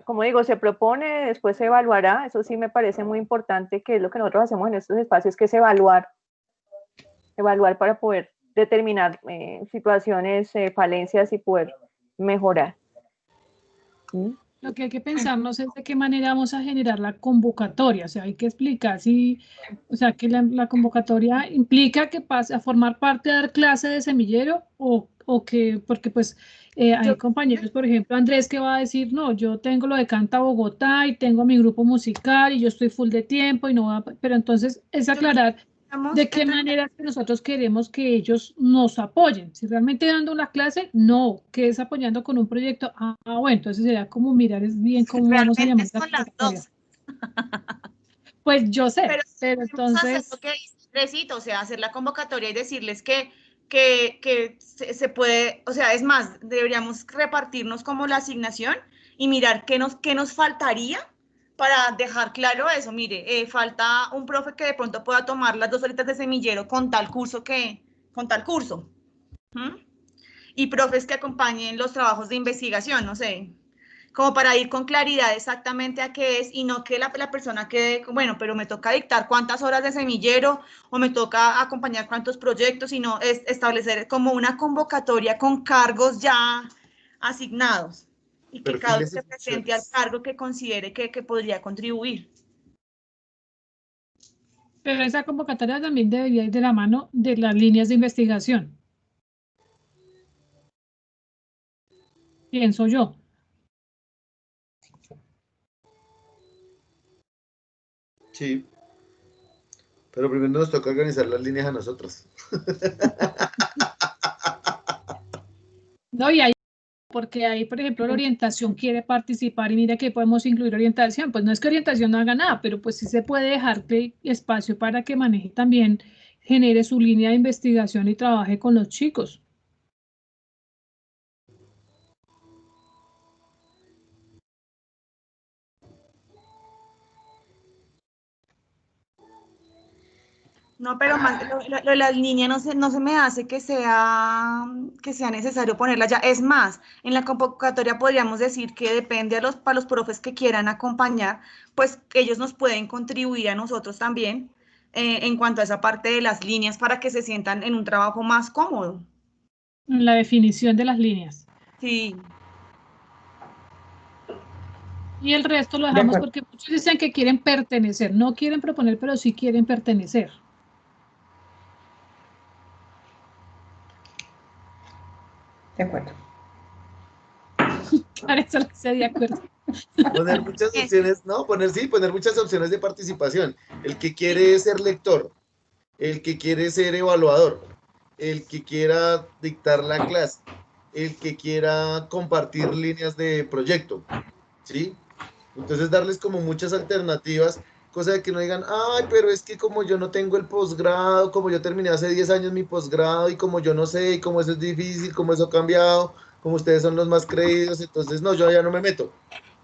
como digo, se propone, después se evaluará. Eso sí me parece muy importante, que es lo que nosotros hacemos en estos espacios, que es evaluar para poder determinar situaciones, falencias y poder mejorar. ¿Sí? Lo que hay que pensarnos es de qué manera vamos a generar la convocatoria, o sea, hay que explicar o sea, que la convocatoria implica que pase a formar parte de dar clase de semillero o que, porque pues hay compañeros, por ejemplo, Andrés, que va a decir, no, yo tengo lo de Canta Bogotá y tengo mi grupo musical y yo estoy full de tiempo y no va, pero entonces es aclarar de qué manera que nosotros queremos que ellos nos apoyen. Si realmente dando una clase, no, que es apoyando con un proyecto. Bueno, entonces sería como mirar es bien cómo vamos a llamar son las dos. Pues yo sé, pero entonces... hacer lo que necesito, o sea, hacer la convocatoria y decirles que se puede, o sea, es más, deberíamos repartirnos como la asignación y mirar qué nos faltaría para dejar claro eso. Mire, falta un profe que de pronto pueda tomar las 2 horitas de semillero con tal curso con tal curso. Y profes que acompañen los trabajos de investigación, no sé, como para ir con claridad exactamente a qué es y no que la persona quede, bueno, pero me toca dictar cuántas horas de semillero o me toca acompañar cuántos proyectos, sino es establecer como una convocatoria con cargos ya asignados y que cada uno se presente al cargo que considere que podría contribuir. Pero esa convocatoria también debería ir de la mano de las líneas de investigación. Pienso yo. Sí, pero primero nos toca organizar las líneas a nosotros. No, y ahí, porque ahí, por ejemplo, la orientación quiere participar y mira que podemos incluir orientación. Pues no es que orientación no haga nada, pero pues sí se puede dejarle espacio para que maneje también, genere su línea de investigación y trabaje con los chicos. No, pero más lo de las líneas no se me hace que sea necesario ponerla ya. Es más, en la convocatoria podríamos decir que depende para los profes que quieran acompañar, pues que ellos nos pueden contribuir a nosotros también en cuanto a esa parte de las líneas para que se sientan en un trabajo más cómodo. La definición de las líneas. Sí. Y el resto lo dejamos porque muchos dicen que quieren pertenecer, no quieren proponer, pero sí quieren pertenecer. De acuerdo. Karen solo está de acuerdo. Poner muchas opciones, no, poner muchas opciones de participación. El que quiere ser lector, el que quiere ser evaluador, el que quiera dictar la clase, el que quiera compartir líneas de proyecto, ¿sí? Entonces darles como muchas alternativas, cosa de que no digan, ay, pero es que como yo no tengo el posgrado, como yo terminé hace 10 años mi posgrado y como yo no sé, y como eso es difícil, como eso ha cambiado, como ustedes son los más creídos, entonces no, yo ya no me meto.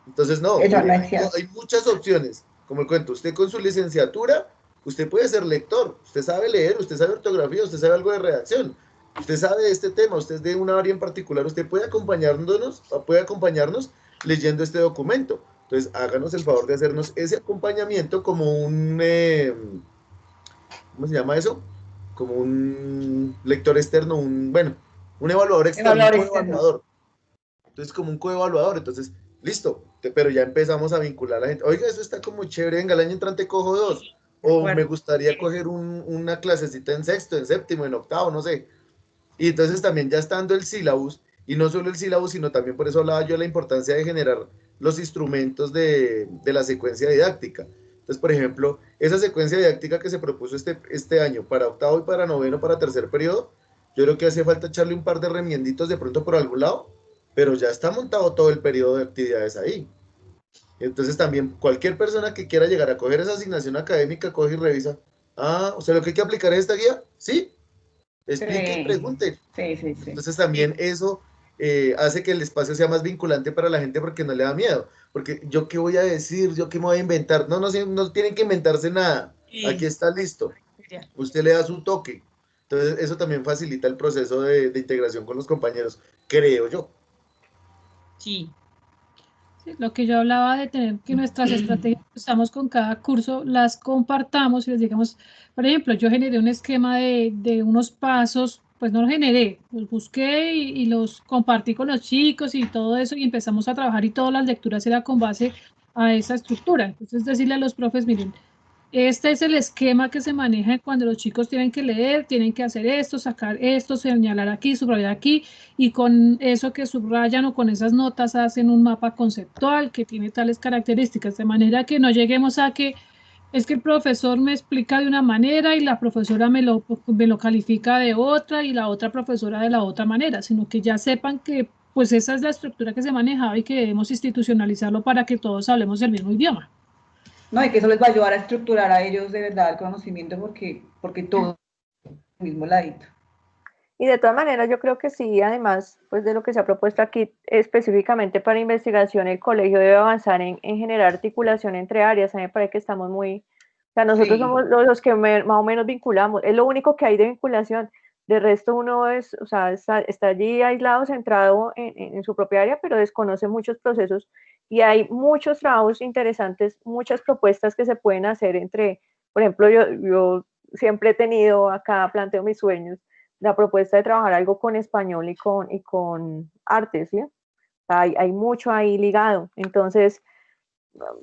Entonces no, hay muchas opciones, como el cuento, usted con su licenciatura, usted puede ser lector, usted sabe leer, usted sabe ortografía, usted sabe algo de redacción, usted sabe de este tema, usted es de una área en particular, usted puede acompañarnos leyendo este documento. Entonces, háganos el favor de hacernos ese acompañamiento como un, ¿cómo se llama eso? Como un lector externo, un evaluador externo, un coevaluador. Entonces, como un coevaluador, entonces, listo, pero ya empezamos a vincular a la gente. Oiga, eso está como chévere, venga, el año entrante cojo 2. O me gustaría coger una clasecita en sexto, en séptimo, en octavo, no sé. Y entonces también ya estando el sílabus, y no solo el sílabus, sino también por eso hablaba yo de la importancia de generar los instrumentos de la secuencia didáctica. Entonces, por ejemplo, esa secuencia didáctica que se propuso este año para octavo y para noveno, para tercer periodo, yo creo que hace falta echarle un par de remienditos de pronto por algún lado, pero ya está montado todo el periodo de actividades ahí. Entonces también cualquier persona que quiera llegar a coger esa asignación académica, coge y revisa. Ah, o sea, lo que hay que aplicar es esta guía, ¿sí? Explique y pregunte. Sí. Entonces también eso hace que el espacio sea más vinculante para la gente porque no le da miedo. Porque yo qué voy a decir, yo qué me voy a inventar. No tienen que inventarse nada. Aquí está listo. Usted le da su toque. Entonces eso también facilita el proceso de integración con los compañeros, creo yo. Sí. Sí, lo que yo hablaba de tener que nuestras estrategias que usamos con cada curso las compartamos y les digamos, por ejemplo, yo generé un esquema de unos pasos, pues no lo generé, los busqué y los compartí con los chicos y todo eso y empezamos a trabajar y todas las lecturas eran con base a esa estructura. Entonces decirle a los profes, miren, este es el esquema que se maneja cuando los chicos tienen que leer, tienen que hacer esto, sacar esto, señalar aquí, subrayar aquí, y con eso que subrayan o con esas notas hacen un mapa conceptual que tiene tales características, de manera que no lleguemos a que Es que el profesor me explica de una manera y la profesora me lo califica de otra y la otra profesora de la otra manera, sino que ya sepan que pues esa es la estructura que se manejaba y que debemos institucionalizarlo para que todos hablemos el mismo idioma. No, y que eso les va a ayudar a estructurar a ellos de verdad el conocimiento porque todo es el mismo ladito. Y de todas maneras, yo creo que sí, además, pues de lo que se ha propuesto aquí específicamente para investigación, el colegio debe avanzar en generar articulación entre áreas. A mí me parece que estamos muy, o sea, nosotros Sí. somos los que más o menos vinculamos, es lo único que hay de vinculación. De resto uno es, o sea, está allí aislado, centrado en su propia área, pero desconoce muchos procesos y hay muchos trabajos interesantes, muchas propuestas que se pueden hacer entre, por ejemplo, yo siempre he tenido acá, planteo mis sueños, la propuesta de trabajar algo con español y con artes, ¿sí? Hay mucho ahí ligado. Entonces,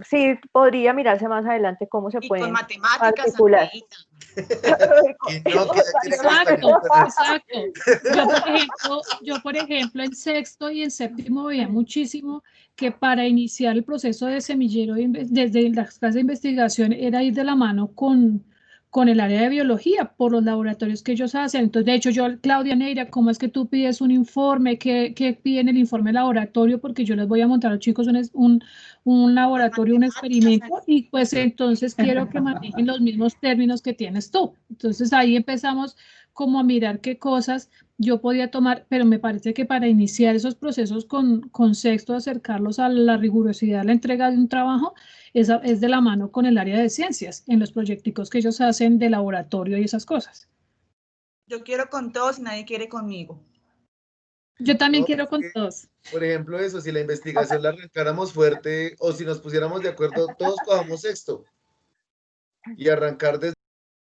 sí podría mirarse más adelante cómo se Y pueden con matemáticas, articular. Andreita. Y no, que ya quiere que Exacto, español. exacto. Yo, por ejemplo, en sexto y en séptimo veía muchísimo que para iniciar el proceso de semillero, desde las clases de investigación, era ir de la mano con el área de biología, por los laboratorios que ellos hacen. Entonces, de hecho, yo, Claudia Neira, ¿cómo es que tú pides un informe? ¿Qué piden el informe laboratorio? Porque yo les voy a montar a los chicos un laboratorio, un experimento, y pues entonces quiero que manejen los mismos términos que tienes tú. Entonces ahí empezamos como a mirar qué cosas yo podía tomar, pero me parece que para iniciar esos procesos con sexto, acercarlos a la rigurosidad, la entrega de un trabajo, es de la mano con el área de ciencias, en los proyecticos que ellos hacen de laboratorio y esas cosas. Yo quiero con todos y nadie quiere conmigo. Yo también No, quiero con todos. por ejemplo, eso, si la investigación la arrancáramos fuerte o si nos pusiéramos de acuerdo, todos cojamos sexto y arrancar desde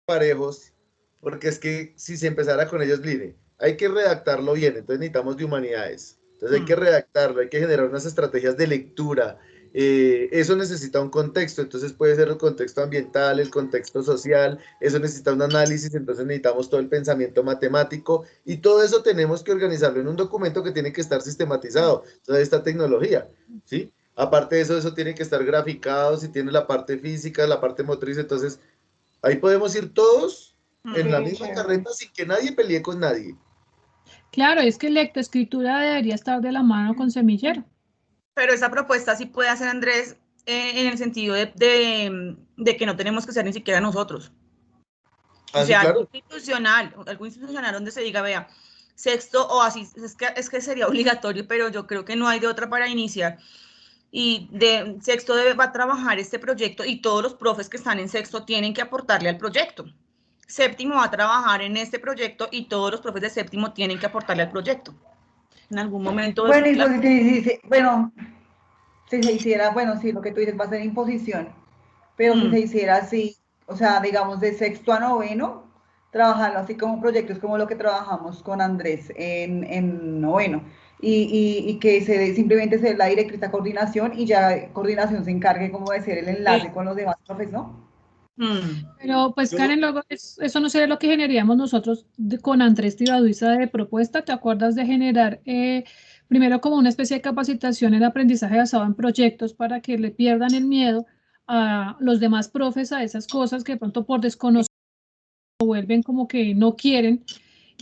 parejos, porque es que si se empezara con ellos, mire, hay que redactarlo bien, entonces necesitamos de humanidades, entonces hay que redactarlo, hay que generar unas estrategias de lectura, eso necesita un contexto, entonces puede ser el contexto ambiental, el contexto social, eso necesita un análisis, entonces necesitamos todo el pensamiento matemático y todo eso tenemos que organizarlo en un documento que tiene que estar sistematizado, toda esta tecnología, ¿sí? Aparte de eso, eso tiene que estar graficado, si tiene la parte física, la parte motriz, entonces ahí podemos ir todos en la misma carreta sin que nadie pelee con nadie. Claro, es que lectoescritura debería estar de la mano con semillero. Pero esa propuesta sí puede hacer Andrés en el sentido de que no tenemos que ser ni siquiera nosotros. O sea, claro. algo institucional donde se diga, vea, sexto o así, es que sería obligatorio, pero yo creo que no hay de otra para iniciar. Y de sexto va a trabajar este proyecto y todos los profes que están en sexto tienen que aportarle al proyecto. Séptimo va a trabajar en este proyecto y todos los profes de séptimo tienen que aportarle al proyecto. En algún momento. Bueno, y pues, bueno, si se hiciera, bueno, sí, lo que tú dices va a ser imposición, pero si se hiciera así, o sea, digamos de sexto a noveno, trabajarlo así como proyectos como lo que trabajamos con Andrés en noveno, y que simplemente se dé la directriz a coordinación y ya coordinación se encargue como de ser el enlace con los demás profes, ¿no? Pero pues Karen, luego eso no sería lo que generaríamos nosotros con Andrés Tibaduiza de propuesta. ¿Te acuerdas de generar primero como una especie de capacitación en aprendizaje basado en proyectos para que le pierdan el miedo a los demás profes a esas cosas que de pronto por desconocer vuelven como que no quieren?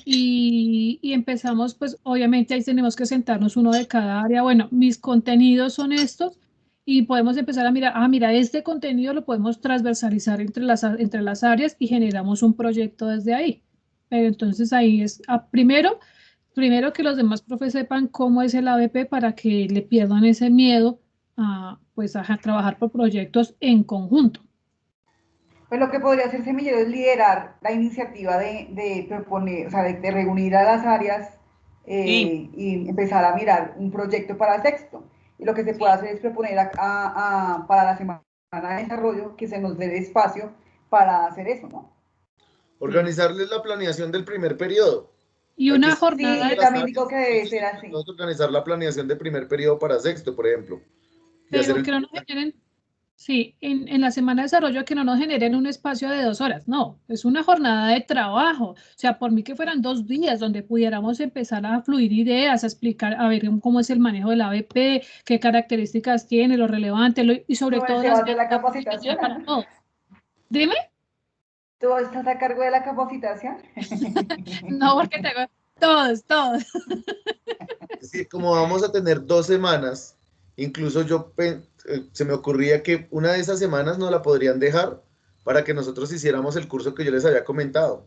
Y empezamos, pues obviamente ahí tenemos que sentarnos uno de cada área. Bueno, mis contenidos son estos y podemos empezar a mirar, mira, este contenido lo podemos transversalizar entre las áreas y generamos un proyecto desde ahí. Pero entonces ahí es, primero que los demás profes sepan cómo es el ABP para que le pierdan ese miedo pues a trabajar por proyectos en conjunto. Pues lo que podría hacer Semillero es liderar la iniciativa de proponer, o sea, de reunir a las áreas y empezar a mirar un proyecto para sexto. Y lo que se puede hacer es proponer para la semana de desarrollo que se nos dé espacio para hacer eso, ¿no? Organizarles la planeación del primer periodo. Y una jornada. Sí, yo también digo que debe ser así. Vamos a organizar la planeación del primer periodo para sexto, por ejemplo. Pero que no nos generen, sí, en la semana de desarrollo que no nos generen un espacio de 2 horas, no, es una jornada de trabajo, o sea, por mí que fueran 2 días donde pudiéramos empezar a fluir ideas, a explicar, a ver cómo es el manejo del ABP, qué características tiene, lo relevante, y sobre todo la capacitación para todos. Dime. ¿Tú estás a cargo de la capacitación? No, porque tengo todos. Es que como vamos a tener 2 semanas, incluso se me ocurría que una de esas semanas nos la podrían dejar para que nosotros hiciéramos el curso que yo les había comentado.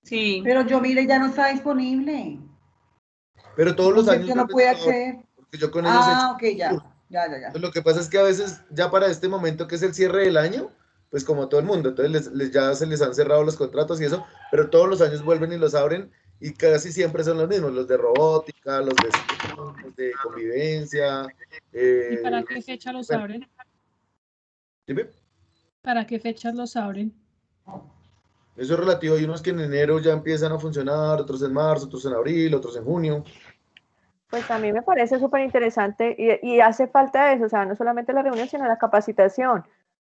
Sí. Pero yo, mire, ya no está disponible. Pero todos los Entonces años yo no vuelven pude a la hora, acceder. porque yo con ellos he hecho Ok, ya. curso. Ya. Lo que pasa es que a veces, ya para este momento que es el cierre del año, pues como todo el mundo, entonces ya se les han cerrado los contratos y eso, pero todos los años vuelven y los abren y casi siempre son los mismos, los de robótica, los de STEM, los de convivencia. ¿Y para qué fecha los bueno, abren? dime. ¿Para qué fechas los abren? Eso es relativo, hay unos que en enero ya empiezan a funcionar, otros en marzo, otros en abril, otros en junio. Pues a mí me parece súper interesante y hace falta eso, o sea, no solamente la reunión, sino la capacitación,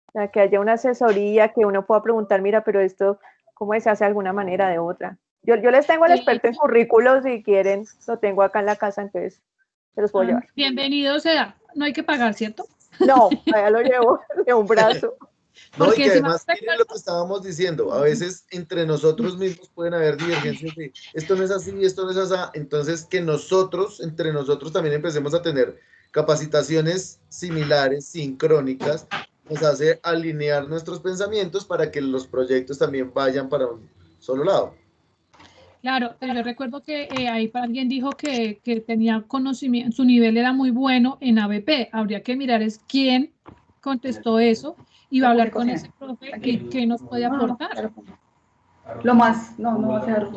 o sea, que haya una asesoría, que uno pueda preguntar, mira, pero esto, ¿cómo se hace de alguna manera de otra? Yo les tengo al experto en currículos, si quieren, lo tengo acá en la casa, entonces se los puedo llevar. Bienvenido sea, no hay que pagar, ¿cierto? No, allá lo llevo de un brazo. No, y Porque que si además miren lo que estábamos diciendo, a veces entre nosotros mismos pueden haber divergencias de esto no es así, esto no es así, entonces que nosotros, entre nosotros también empecemos a tener capacitaciones similares, sincrónicas, nos hace alinear nuestros pensamientos para que los proyectos también vayan para un solo lado. Claro, pero yo recuerdo que ahí alguien dijo que tenía conocimiento, su nivel era muy bueno en ABP. Habría que mirar es quién contestó eso y va a hablar con ese profe y qué nos puede aportar. Lo más, no va a ser.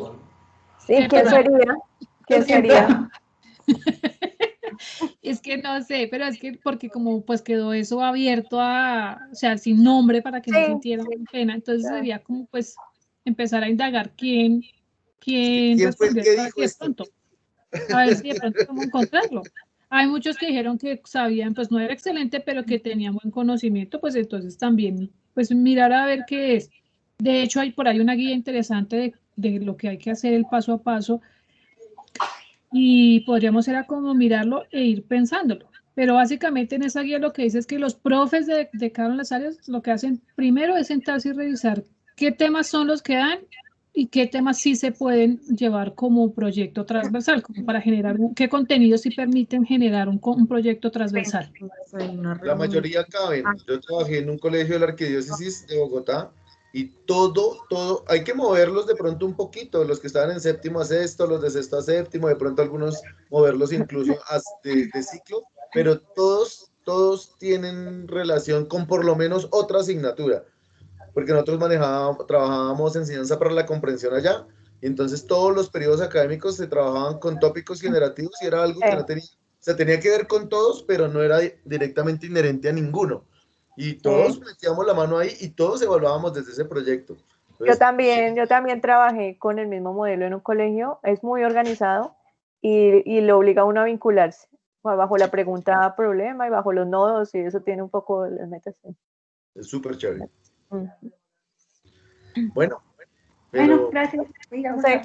Sí, ¿quién sería? ¿Quién sería? Es que no sé, pero es que porque como pues quedó eso abierto o sea, sin nombre para que no sintieran pena, entonces sería como pues empezar a indagar quién ¿Quién fue el respondió que a ver dijo si de esto? pronto, a ver si de pronto cómo encontrarlo. Hay muchos que dijeron que sabían, pues no era excelente, pero que tenían buen conocimiento, pues entonces también, pues mirar a ver qué es. De hecho, hay por ahí una guía interesante de lo que hay que hacer el paso a paso y podríamos era como mirarlo e ir pensándolo. Pero básicamente en esa guía lo que dice es que los profes de cada una de las áreas lo que hacen primero es sentarse y revisar qué temas son los que dan y qué temas sí se pueden llevar como proyecto transversal, como para generar qué contenidos sí permiten generar un proyecto transversal. La mayoría caben. Yo trabajé en un colegio de la Arquidiócesis de Bogotá y todo, hay que moverlos de pronto un poquito, los que estaban en séptimo a sexto, los de sexto a séptimo, de pronto algunos moverlos incluso de ciclo, pero todos tienen relación con por lo menos otra asignatura, porque nosotros trabajábamos enseñanza para la comprensión allá, y entonces todos los periodos académicos se trabajaban con tópicos generativos y era algo que no tenía, o sea, tenía que ver con todos, pero no era directamente inherente a ninguno. Y todos metíamos la mano ahí y todos evaluábamos desde ese proyecto. Entonces, Yo también trabajé con el mismo modelo en un colegio, es muy organizado y lo obliga a uno a vincularse bajo la pregunta problema y bajo los nodos y eso tiene un poco las metas. es súper chévere. Mm. Bueno, Bueno, gracias. No sé.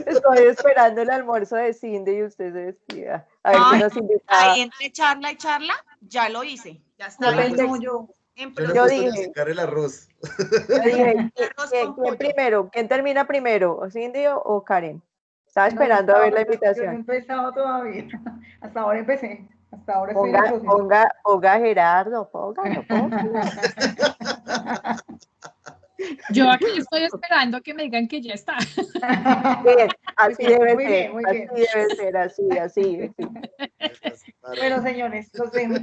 Estoy esperando el almuerzo de Cindy y usted se despida. A ver qué nos invita. Ahí entre charla y charla, ya lo hice. Ya está. Yo pensé- yo. Yo dije, sacar el arroz. yo dije, ¿quién primero? ¿Quién termina primero? ¿Cindy o Karen? Estaba esperando a ver la Yo no he invitación. empezado todavía. Hasta ahora empecé. Hasta ahora estoy en el proceso. Ponga Gerardo, póngalo. Yo aquí estoy esperando que me digan que ya está. Bien, así debe muy ser, bien, muy bien. así debe ser, así. Bueno, señores, los dejo.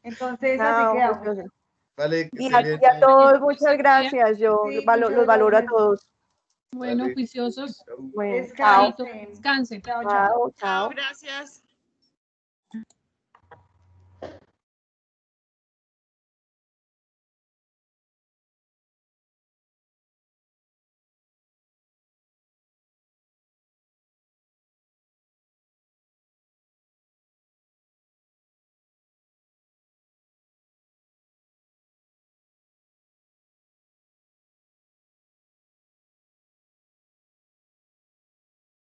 Entonces, así Chao, quedamos. muchachos. Vale, que Y estén bien. a todos, muchas gracias. Yo Sí, los muchas valoro a gracias. todos. Bueno, Vale. juiciosos. Bueno, chao. Descansen. Descansen. Chao, chao. Chao. Gracias.